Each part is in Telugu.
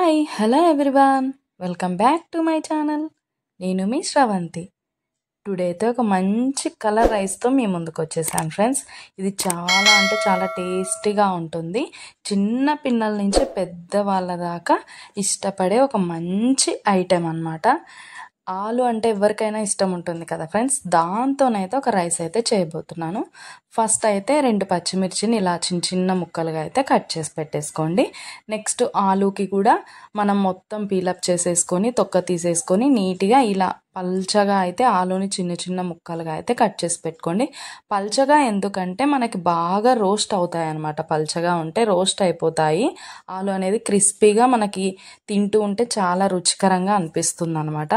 Hi hello everyone, welcome back to my channel. నేను మీ శ్రవంతి. టుడే అయితే ఒక మంచి కలర్ రైస్తో మీ ముందుకు వచ్చేసాను ఫ్రెండ్స్. ఇది చాలా అంటే చాలా టేస్టీగా ఉంటుంది. చిన్న పిల్లల నుంచి పెద్దవాళ్ళ దాకా ఇష్టపడే ఒక మంచి ఐటెం అన్నమాట. ఆలు అంటే ఎవరికైనా ఇష్టం ఉంటుంది కదా ఫ్రెండ్స్. దాంతోనైతే ఒక రైస్ అయితే చేయబోతున్నాను. ఫస్ట్ అయితే 2 పచ్చిమిర్చిని ఇలా చిన్న చిన్న ముక్కలుగా అయితే కట్ చేసి పెట్టేసుకోండి. నెక్స్ట్ ఆలూకి కూడా మనం మొత్తం పీలప్ చేసేసుకొని తొక్క తీసేసుకొని నీట్గా ఇలా పల్చగా అయితే ఆలూని చిన్న చిన్న ముక్కలుగా అయితే కట్ చేసి పెట్టుకోండి. పల్చగా ఎందుకంటే మనకి బాగా రోస్ట్ అవుతాయి అన్నమాట. పల్చగా ఉంటే రోస్ట్ అయిపోతాయి. ఆలు అనేది క్రిస్పీగా మనకి తింటూ ఉంటే చాలా రుచికరంగా అనిపిస్తుంది అనమాట.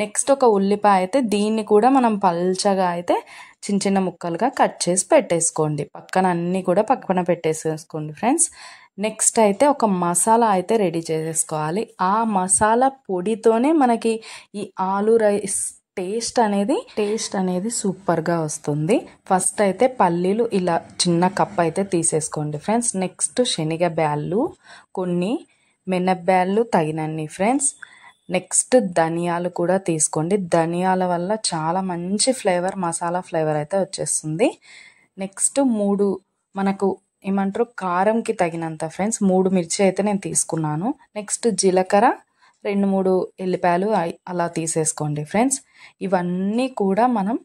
నెక్స్ట్ ఒక ఉల్లిపాయ అయితే దీన్ని కూడా మనం పల్చగా అయితే చిన్న చిన్న ముక్కలుగా కట్ చేసి పెట్టేసుకోండి. పక్కన అన్నీ కూడా పక్కన పెట్టేసేసుకోండి ఫ్రెండ్స్. నెక్స్ట్ అయితే ఒక మసాలా అయితే రెడీ చేసేసుకోవాలి. ఆ మసాలా పొడితోనే మనకి ఈ ఆలు రైస్ టేస్ట్ అనేది సూపర్గా వస్తుంది. ఫస్ట్ అయితే పల్లీలు ఇలా చిన్న కప్ అయితే తీసేసుకోండి ఫ్రెండ్స్. నెక్స్ట్ శనగ బ్యాళ్ళు కొన్ని, మినప్బ్యాళ్ళు తగినన్ని ఫ్రెండ్స్. నెక్స్ట్ ధనియాలు కూడా తీసుకోండి. ధనియాల వల్ల చాలా మంచి ఫ్లేవర్, మసాలా ఫ్లేవర్ అయితే వచ్చేస్తుంది. నెక్స్ట్ 3 మనకు ఏమంటారు కారంకి తగినంత ఫ్రెండ్స్ 3 మిర్చి అయితే నేను తీసుకున్నాను. నెక్స్ట్ జీలకర్ర 2-3 ఎల్లిపాయలు అలా తీసేసుకోండి ఫ్రెండ్స్. ఇవన్నీ కూడా మనం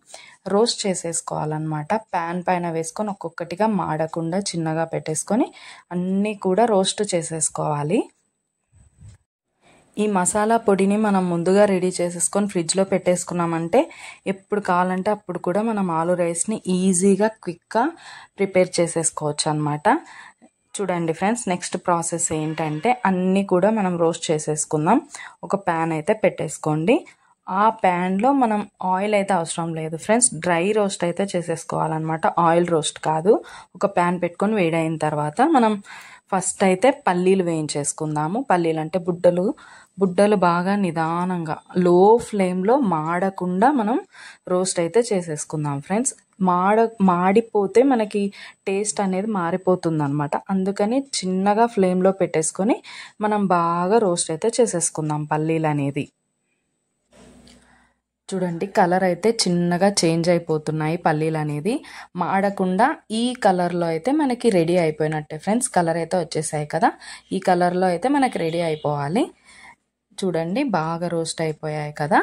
రోస్ట్ చేసేసుకోవాలన్నమాట. ప్యాన్ పైన వేసుకొని ఒక్కొక్కటిగా మాడకుండా చిన్నగా పెట్టేసుకొని అన్నీ కూడా రోస్ట్ చేసేసుకోవాలి. ఈ మసాలా పొడిని మనం ముందుగా రెడీ చేసేసుకొని ఫ్రిడ్జ్లో పెట్టేసుకున్నామంటే ఎప్పుడు కావాలంటే అప్పుడు కూడా మనం ఆలు రైస్ని ఈజీగా క్విక్గా ప్రిపేర్ చేసేసుకోవచ్చు అనమాట. చూడండి ఫ్రెండ్స్, నెక్స్ట్ ప్రాసెస్ ఏంటంటే అన్నీ కూడా మనం రోస్ట్ చేసేసుకుందాం. ఒక ప్యాన్ అయితే పెట్టేసుకోండి. ఆ ప్యాన్లో మనం ఆయిల్ అయితే అవసరం లేదు ఫ్రెండ్స్, డ్రై రోస్ట్ అయితే చేసేసుకోవాలన్నమాట. ఆయిల్ రోస్ట్ కాదు. ఒక ప్యాన్ పెట్టుకొని వేడైన తర్వాత మనం ఫస్ట్ అయితే పల్లీలు వేయించేసుకుందాము. పల్లీలు అంటే బుడ్డలు బాగా నిదానంగా లో ఫ్లేమ్లో మాడకుండా మనం రోస్ట్ అయితే చేసేసుకుందాం ఫ్రెండ్స్. మాడిపోతే మనకి టేస్ట్ అనేది మారిపోతుంది అనమాట. అందుకని చిన్నగా ఫ్లేమ్లో పెట్టేసుకొని మనం బాగా రోస్ట్ అయితే చేసేసుకుందాం పల్లీలు అనేది. చూడండి, కలర్ అయితే చిన్నగా చేంజ్ అయిపోతున్నాయి పల్లీలు అనేది. మాడకుండా ఈ కలర్లో అయితే మనకి రెడీ అయిపోయినట్టే ఫ్రెండ్స్. కలర్ అయితే వచ్చేసాయి కదా, ఈ కలర్లో అయితే మనకి రెడీ అయిపోవాలి. చూడండి, బాగా రోస్ట్ అయిపోయాయి కదా.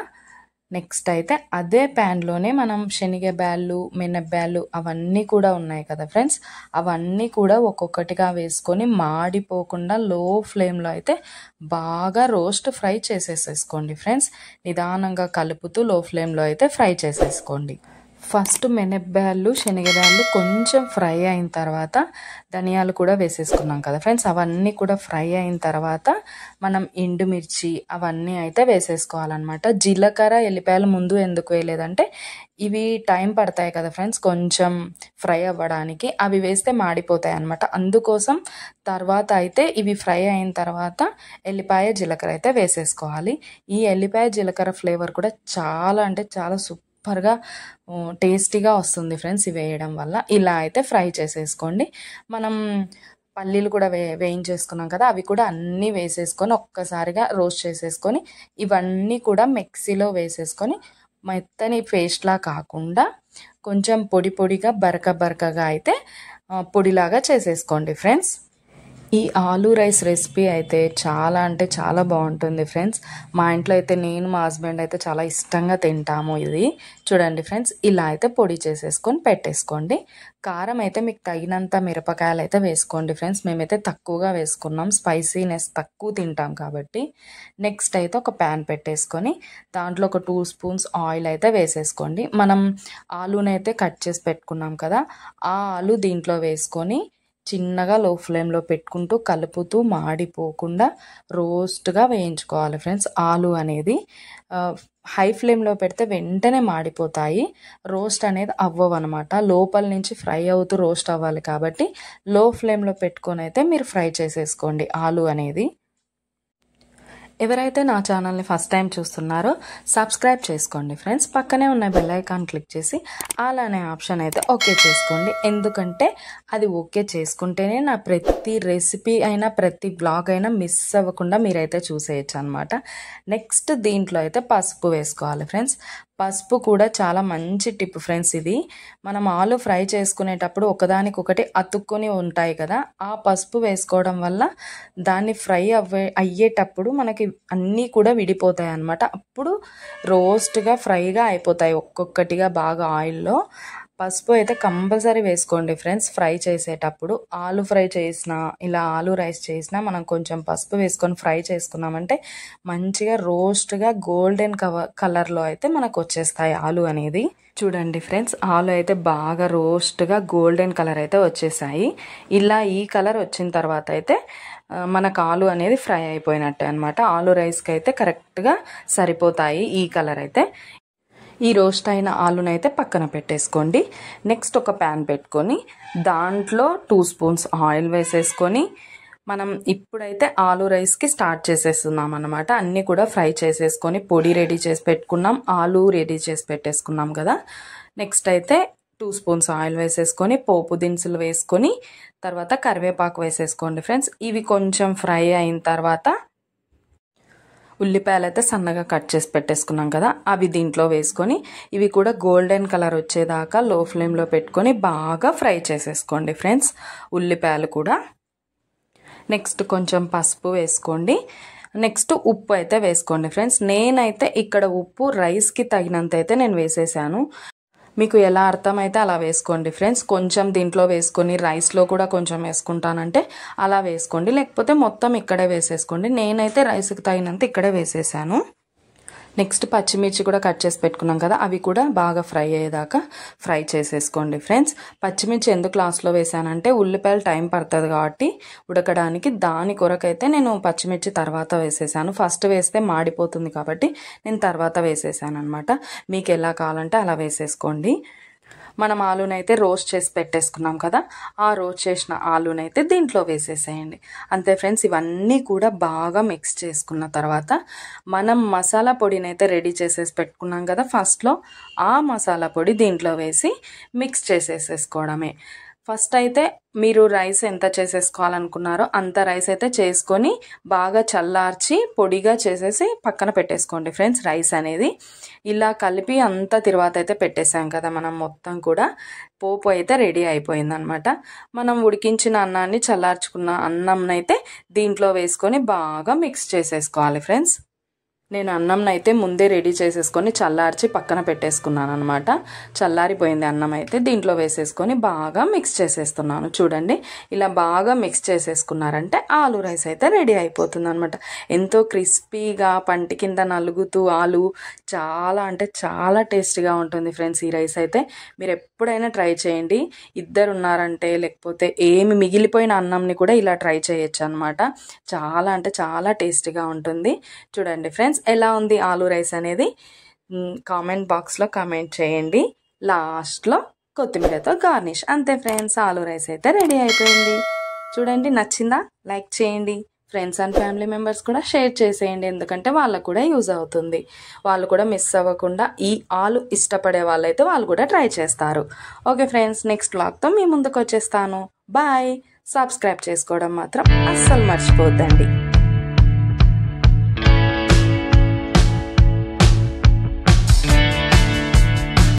నెక్స్ట్ అయితే అదే ప్యాన్లోనే మనం శనగబ్యాళ్ళు, మినప్బ్యాళ్ళు అవన్నీ కూడా ఉన్నాయి కదా ఫ్రెండ్స్. అవన్నీ కూడా ఒక్కొక్కటిగా వేసుకొని మాడిపోకుండా లో ఫ్లేమ్లో అయితే బాగా ఫ్రై చేసేసేసుకోండి ఫ్రెండ్స్. నిదానంగా కలుపుతూ లో ఫ్లేమ్లో అయితే ఫ్రై చేసేసుకోండి. ఫస్ట్ మినప్బ్యాళ్ళు, శనగబ్యాళ్ళు కొంచెం ఫ్రై అయిన తర్వాత ధనియాలు కూడా వేసేసుకున్నాం కదా ఫ్రెండ్స్. అవన్నీ కూడా ఫ్రై అయిన తర్వాత మనం ఎండుమిర్చి అవన్నీ అయితే వేసేసుకోవాలన్నమాట. జీలకర్ర, ఎల్లిపాయలు ముందు ఎందుకు వేయలేదంటే ఇవి టైం పడతాయి కదా ఫ్రెండ్స్ కొంచెం ఫ్రై అవ్వడానికి. అవి వేస్తే మాడిపోతాయి అన్నమాట. అందుకోసం తర్వాత అయితే ఇవి ఫ్రై అయిన తర్వాత ఎల్లిపాయ, జీలకర్ర అయితే వేసేసుకోవాలి. ఈ ఎల్లిపాయ, జీలకర్ర ఫ్లేవర్ కూడా చాలా అంటే చాలా సూపర్గా టేస్టీగా వస్తుంది ఫ్రెండ్స్ ఇవి వేయడం వల్ల. ఇలా అయితే ఫ్రై చేసేసుకోండి. మనం పల్లీలు కూడా వేయించేసుకున్నాం కదా, అవి కూడా అన్నీ వేసేసుకొని ఒక్కసారిగా రోస్ట్ చేసేసుకొని ఇవన్నీ కూడా మిక్సీలో వేసేసుకొని మెత్తని పేస్ట్లా కాకుండా కొంచెం పొడిగా బరకగా అయితే పొడిలాగా చేసేసుకోండి ఫ్రెండ్స్. ఈ ఆలు రైస్ రెసిపీ అయితే చాలా అంటే చాలా బాగుంటుంది ఫ్రెండ్స్. మా ఇంట్లో అయితే నేను, మా హస్బెండ్ అయితే చాలా ఇష్టంగా తింటాము ఇది. చూడండి ఫ్రెండ్స్, ఇలా అయితే పొడి చేసేసుకొని పెట్టేసుకోండి. కారం అయితే మీకు తగినంత మిరపకాయలు అయితే వేసుకోండి ఫ్రెండ్స్. మేమైతే తక్కువగా వేసుకున్నాం, స్పైసీనెస్ తక్కువ తింటాం కాబట్టి. నెక్స్ట్ అయితే ఒక ప్యాన్ పెట్టేసుకొని దాంట్లో ఒక 2 స్పూన్స్ ఆయిల్ అయితే వేసేసుకోండి. మనం ఆలూని అయితే కట్ చేసి పెట్టుకున్నాం కదా, ఆ ఆలు దీంట్లో వేసుకొని చిన్నగా లో ఫ్లేమ్లో పెట్టుకుంటూ కలుపుతూ మాడిపోకుండా రోస్ట్గా వేయించుకోవాలి ఫ్రెండ్స్. ఆలు అనేది హై ఫ్లేమ్లో పెడితే వెంటనే మాడిపోతాయి, రోస్ట్ అనేది అవ్వవు అనమాట. లోపల నుంచి ఫ్రై అవుతూ రోస్ట్ అవ్వాలి కాబట్టి లో ఫ్లేమ్లో పెట్టుకొని అయితే మీరు ఫ్రై చేసేసుకోండి ఆలు అనేది. ఎవరైతే నా ఛానల్ని ఫస్ట్ టైం చూస్తున్నారో సబ్స్క్రైబ్ చేసుకోండి ఫ్రెండ్స్. పక్కనే ఉన్న బెల్ ఐకాన్ క్లిక్ చేసి ఆల్ అనే ఆప్షన్ అయితే ఓకే చేసుకోండి. ఎందుకంటే అది ఓకే చేసుకుంటేనే నా ప్రతి రెసిపీ అయినా ప్రతి బ్లాగ్ అయినా మిస్ అవ్వకుండా మీరైతే చూసేయచ్చు అనమాట. నెక్స్ట్ దీంట్లో అయితే పసుపు వేసుకోవాలి ఫ్రెండ్స్. పసుపు కూడా చాలా మంచి టిప్ ఫ్రెండ్స్. ఇది మనం ఆలు ఫ్రై చేసుకునేటప్పుడు ఒకదానికొకటి అతుక్కొని ఉంటాయి కదా, ఆ పసుపు వేసుకోవడం వల్ల దాన్ని ఫ్రై అయ్యేటప్పుడు మనకి అన్నీ కూడా విడిపోతాయి అన్నమాట. అప్పుడు రోస్ట్గా ఫ్రైగా అయిపోతాయి ఒక్కొక్కటిగా బాగా ఆయిల్లో. పసుపు అయితే కంపల్సరీ వేసుకోండి ఫ్రెండ్స్. ఫ్రై చేసేటప్పుడు ఆలు ఫ్రై చేసినా ఇలా ఆలు రైస్ చేసినా మనం కొంచెం పసుపు వేసుకొని ఫ్రై చేసుకున్నామంటే మంచిగా రోస్ట్గా గోల్డెన్ కలర్లో అయితే మనకు వచ్చేస్తాయి ఆలు అనేది. చూడండి ఫ్రెండ్స్, ఆలు అయితే బాగా రోస్ట్గా గోల్డెన్ కలర్ అయితే వచ్చేసాయి. ఇలా ఈ కలర్ వచ్చిన తర్వాత అయితే మనకు ఆలు అనేది ఫ్రై అయిపోయినట్టే అనమాట. ఆలు రైస్కి అయితే కరెక్ట్గా సరిపోతాయి ఈ కలర్ అయితే. ఈ రోస్ట్ అయిన ఆలునైతే పక్కన పెట్టేసుకోండి. నెక్స్ట్ ఒక ప్యాన్ పెట్టుకొని దాంట్లో 2 స్పూన్స్ ఆయిల్ వేసేసుకొని మనం ఇప్పుడైతే ఆలు రైస్కి స్టార్ట్ చేసేస్తున్నాం అనమాట. అన్నీ కూడా ఫ్రై చేసేసుకొని పొడి రెడీ చేసి పెట్టుకున్నాం, ఆలు రెడీ చేసి పెట్టేసుకున్నాం కదా. నెక్స్ట్ అయితే 2 స్పూన్స్ ఆయిల్ వేసేసుకొని పోపు దినుసులు వేసుకొని తర్వాత కరివేపాకు వేసేసుకోండి ఫ్రెండ్స్. ఇవి కొంచెం ఫ్రై అయిన తర్వాత ఉల్లిపాయలు అయితే సన్నగా కట్ చేసి పెట్టేసుకున్నాం కదా, అవి దీంట్లో వేసుకొని ఇవి కూడా గోల్డెన్ కలర్ వచ్చేదాకా లో ఫ్లేమ్లో పెట్టుకొని బాగా ఫ్రై చేసేసుకోండి ఫ్రెండ్స్ ఉల్లిపాయలు కూడా. నెక్స్ట్ కొంచెం పసుపు వేసుకోండి. నెక్స్ట్ ఉప్పు అయితే వేసుకోండి ఫ్రెండ్స్. నేనైతే ఇక్కడ ఉప్పు రైస్కి తగినంత అయితే నేను వేసేసాను. మీకు ఎలా అర్థమైతే అలా వేసుకోండి ఫ్రెండ్స్. కొంచెం దీంట్లో వేసుకొని రైస్లో కూడా కొంచెం వేసుకుంటానంటే అలా వేసుకోండి, లేకపోతే మొత్తం ఇక్కడే వేసేసుకోండి. నేనైతే రైస్కి తగినంత ఇక్కడే వేసేసాను. నెక్స్ట్ పచ్చిమిర్చి కూడా కట్ చేసి పెట్టుకున్నాం కదా, అవి కూడా బాగా ఫ్రై అయ్యేదాకా ఫ్రై చేసేసుకోండి ఫ్రెండ్స్. పచ్చిమిర్చి ఎందుకు లాస్ట్లో వేసానంటే ఉల్లిపాయలు టైం పడుతుంది కాబట్టి ఉడకడానికి, దాని కొరకైతే నేను పచ్చిమిర్చి తర్వాత వేసేసాను. ఫస్ట్ వేస్తే మాడిపోతుంది కాబట్టి నేను తర్వాత వేసేసాను అనమాట. మీకు ఎలా కావాలంటే అలా వేసేసుకోండి. మనం ఆలునైతే రోస్ట్ చేసి పెట్టేసుకున్నాం కదా, ఆ రోస్ట్ చేసిన ఆలునైతే దీంట్లో వేసేసేయండి. అంతే ఫ్రెండ్స్. ఇవన్నీ కూడా బాగా మిక్స్ చేసుకున్న తర్వాత మనం మసాలా పొడినైతే రెడీ చేసేసి పెట్టుకున్నాం కదా ఫస్ట్లో, ఆ మసాలా పొడి దీంట్లో వేసి మిక్స్ చేసేసేసుకోవడమే. ఫస్ట్ అయితే మీరు రైస్ ఎంత చేసేసుకోవాలనుకున్నారో అంత రైస్ అయితే చేసుకొని బాగా చల్లార్చి పొడిగా చేసేసి పక్కన పెట్టేసుకోండి ఫ్రెండ్స్. రైస్ అనేది ఇలా కలిపి అంతా తర్వాత అయితే పెట్టేసాం కదా మనం మొత్తం కూడా. పోపు అయితే రెడీ అయిపోయిందనమాట. మనం ఉడికించిన అన్నాన్ని చల్లార్చుకున్న అన్నంనైతే దీంట్లో వేసుకొని బాగా మిక్స్ చేసేసుకోవాలి ఫ్రెండ్స్. నేను అన్నంనైతే ముందే రెడీ చేసేసుకొని చల్లార్చి పక్కన పెట్టేసుకున్నాను అనమాట. చల్లారిపోయింది అన్నం అయితే దీంట్లో వేసేసుకొని బాగా మిక్స్ చేసేస్తున్నాను. చూడండి, ఇలా బాగా మిక్స్ చేసేసుకున్నారంటే ఆలు రైస్ అయితే రెడీ అయిపోతుంది అనమాట. ఎంతో క్రిస్పీగా పంటి కింద నలుగుతూ ఆలు చాలా అంటే చాలా టేస్టీగా ఉంటుంది ఫ్రెండ్స్. ఈ రైస్ అయితే మీరు ఎప్పుడైనా ట్రై చేయండి. ఇద్దరు ఉన్నారంటే లేకపోతే ఏమి మిగిలిపోయిన అన్నంని కూడా ఇలా ట్రై చేయొచ్చు అనమాట. చాలా అంటే చాలా టేస్టీగా ఉంటుంది. చూడండి ఫ్రెండ్స్, ఎలా ఉంది ఆలు రైస్ అనేది కామెంట్ బాక్స్లో కామెంట్ చేయండి. లాస్ట్లో కొత్తిమీరతో గార్నిష్. అంతే ఫ్రెండ్స్, ఆలు రైస్ అయితే రెడీ అయిపోయింది. చూడండి, నచ్చిందా? లైక్ చేయండి. ఫ్రెండ్స్ అండ్ ఫ్యామిలీ మెంబర్స్ కూడా షేర్ చేసేయండి, ఎందుకంటే వాళ్ళకు కూడా యూజ్ అవుతుంది. వాళ్ళు కూడా మిస్ అవ్వకుండా ఈ ఆలు ఇష్టపడే వాళ్ళైతే వాళ్ళు కూడా ట్రై చేస్తారు. ఓకే ఫ్రెండ్స్, నెక్స్ట్ వ్లాగ్తో మీ ముందుకు వచ్చేస్తాను. బాయ్. సబ్స్క్రైబ్ చేసుకోవడం మాత్రం అస్సలు మర్చిపోద్దండి.